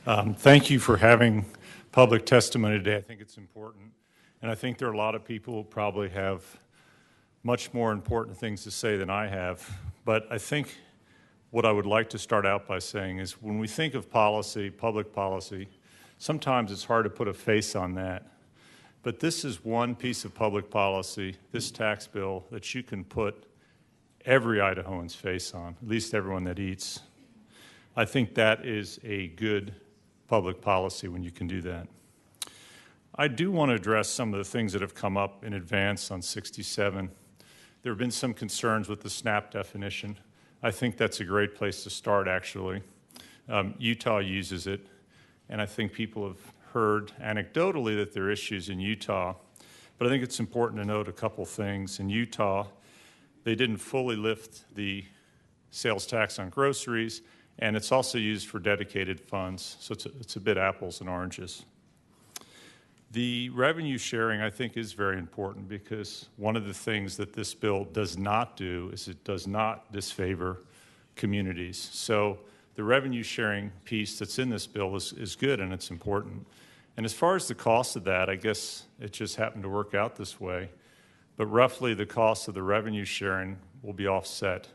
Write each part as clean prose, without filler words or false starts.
Thank you for having public testimony today. I think it's important. And I think there are a lot of people who probably have much more important things to say than I have. But I think what I would like to start out by saying is when we think of policy, public policy, sometimes it's hard to put a face on that. But this is one piece of public policy, this tax bill, that you can put every Idahoan's face on, at least everyone that eats. I think that is a good public policy when you can do that. I do want to address some of the things that have come up in advance on 67. There have been some concerns with the SNAP definition. I think that's a great place to start, actually. Utah uses it, and I think people have heard anecdotally that there are issues in Utah. But I think it's important to note a couple things. In Utah, they didn't fully lift the sales tax on groceries, and it's also used for dedicated funds, so it's a bit apples and oranges. The revenue sharing, I think, is very important because one of the things that this bill does not do is it does not disfavor communities. So the revenue sharing piece that's in this bill is good and it's important. And as far as the cost of that, I guess it just happened to work out this way. But roughly the cost of the revenue sharing will be offset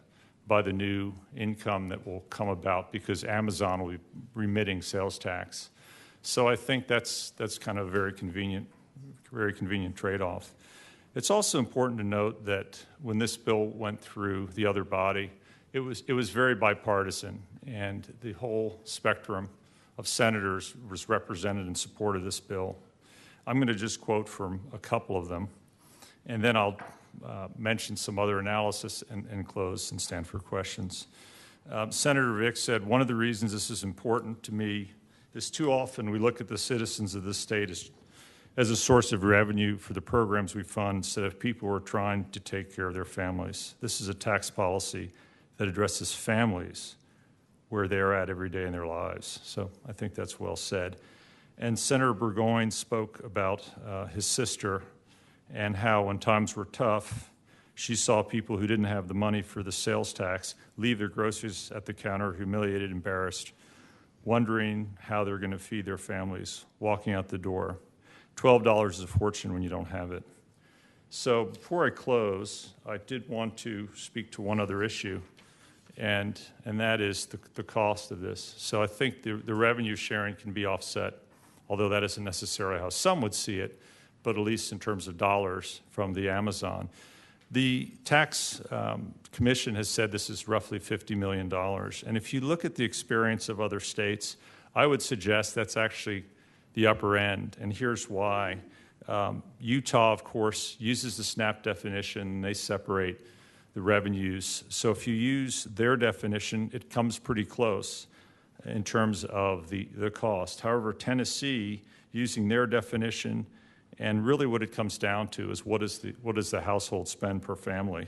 by the new income that will come about because Amazon will be remitting sales tax. So I think that's kind of a very convenient trade-off. It's also important to note that when this bill went through the other body, it was very bipartisan, and the whole spectrum of senators was represented in support of this bill. I'm going to just quote from a couple of them, and then I'll mention some other analysis and close and stand for questions. Senator Vick said, one of the reasons this is important to me is too often we look at the citizens of this state as a source of revenue for the programs we fund instead of people who are trying to take care of their families. This is a tax policy that addresses families where they're at every day in their lives. So I think that's well said. And Senator Burgoyne spoke about his sister and how when times were tough, she saw people who didn't have the money for the sales tax leave their groceries at the counter, humiliated, embarrassed, wondering how they're going to feed their families, walking out the door. $12 is a fortune when you don't have it. So before I close, I did want to speak to one other issue, and that is the cost of this. So I think the revenue sharing can be offset, although that isn't necessarily how some would see it, but at least in terms of dollars from the Amazon. The tax commission has said this is roughly $50 million. And if you look at the experience of other states, I would suggest that's actually the upper end. And here's why. Utah, of course, uses the SNAP definition. They separate the revenues. So if you use their definition, it comes pretty close in terms of the cost. However, Tennessee, using their definition, and really what it comes down to is what is the household spend per family.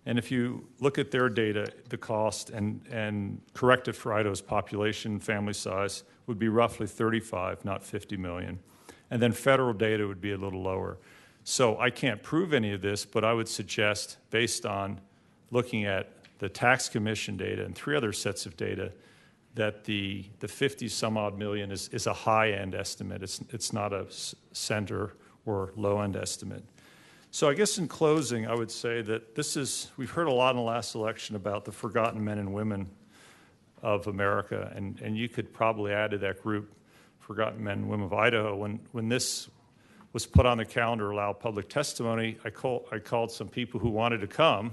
And if you look at their data, the cost and correct it for Idaho's population, family size, would be roughly 35, not 50 million. And then federal data would be a little lower. So I can't prove any of this, but I would suggest, based on looking at the tax commission data and 3 other sets of data, that the 50 some odd million is a high-end estimate. It's not a center or low-end estimate. So I guess in closing, I would say that we've heard a lot in the last election about the forgotten men and women of America, and you could probably add to that group forgotten men and women of Idaho. When this was put on the calendar, allow public testimony, I called some people who wanted to come,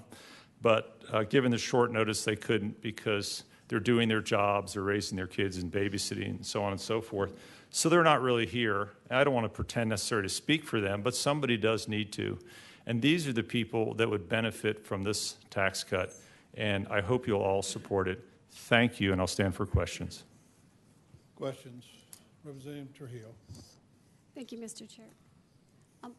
but given the short notice, they couldn't because they're doing their jobs, they're raising their kids and babysitting and so on and so forth. So they're not really here. I don't want to pretend necessarily to speak for them, but somebody does need to. And these are the people that would benefit from this tax cut, and I hope you'll all support it. Thank you, and I'll stand for questions. Questions? Representative Trujillo. Thank you, Mr. Chair.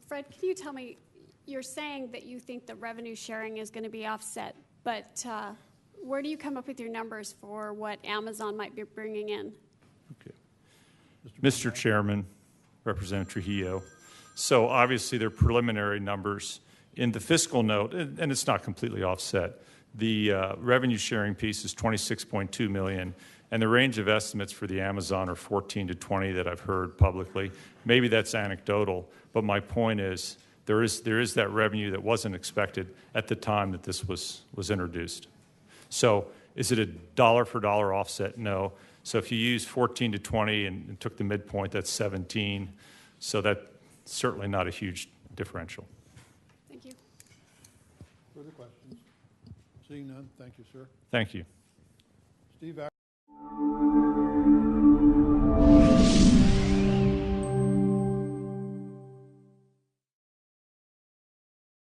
Fred, can you tell me, you're saying that you think the revenue sharing is going to be offset, but where do you come up with your numbers for what Amazon might be bringing in? Okay. Mr. Chairman, Representative Trujillo. So obviously they're preliminary numbers. In the fiscal note, and it's not completely offset, the revenue sharing piece is $26.2 million, And the range of estimates for the Amazon are 14 to 20 that I've heard publicly. Maybe that's anecdotal, but my point is there is that revenue that wasn't expected at the time that this was introduced. So is it a dollar for dollar offset? No. So if you use 14 to 20 and took the midpoint, that's 17. So that's certainly not a huge differential. Thank you. Further questions? Seeing none, thank you, sir. Thank you. Steve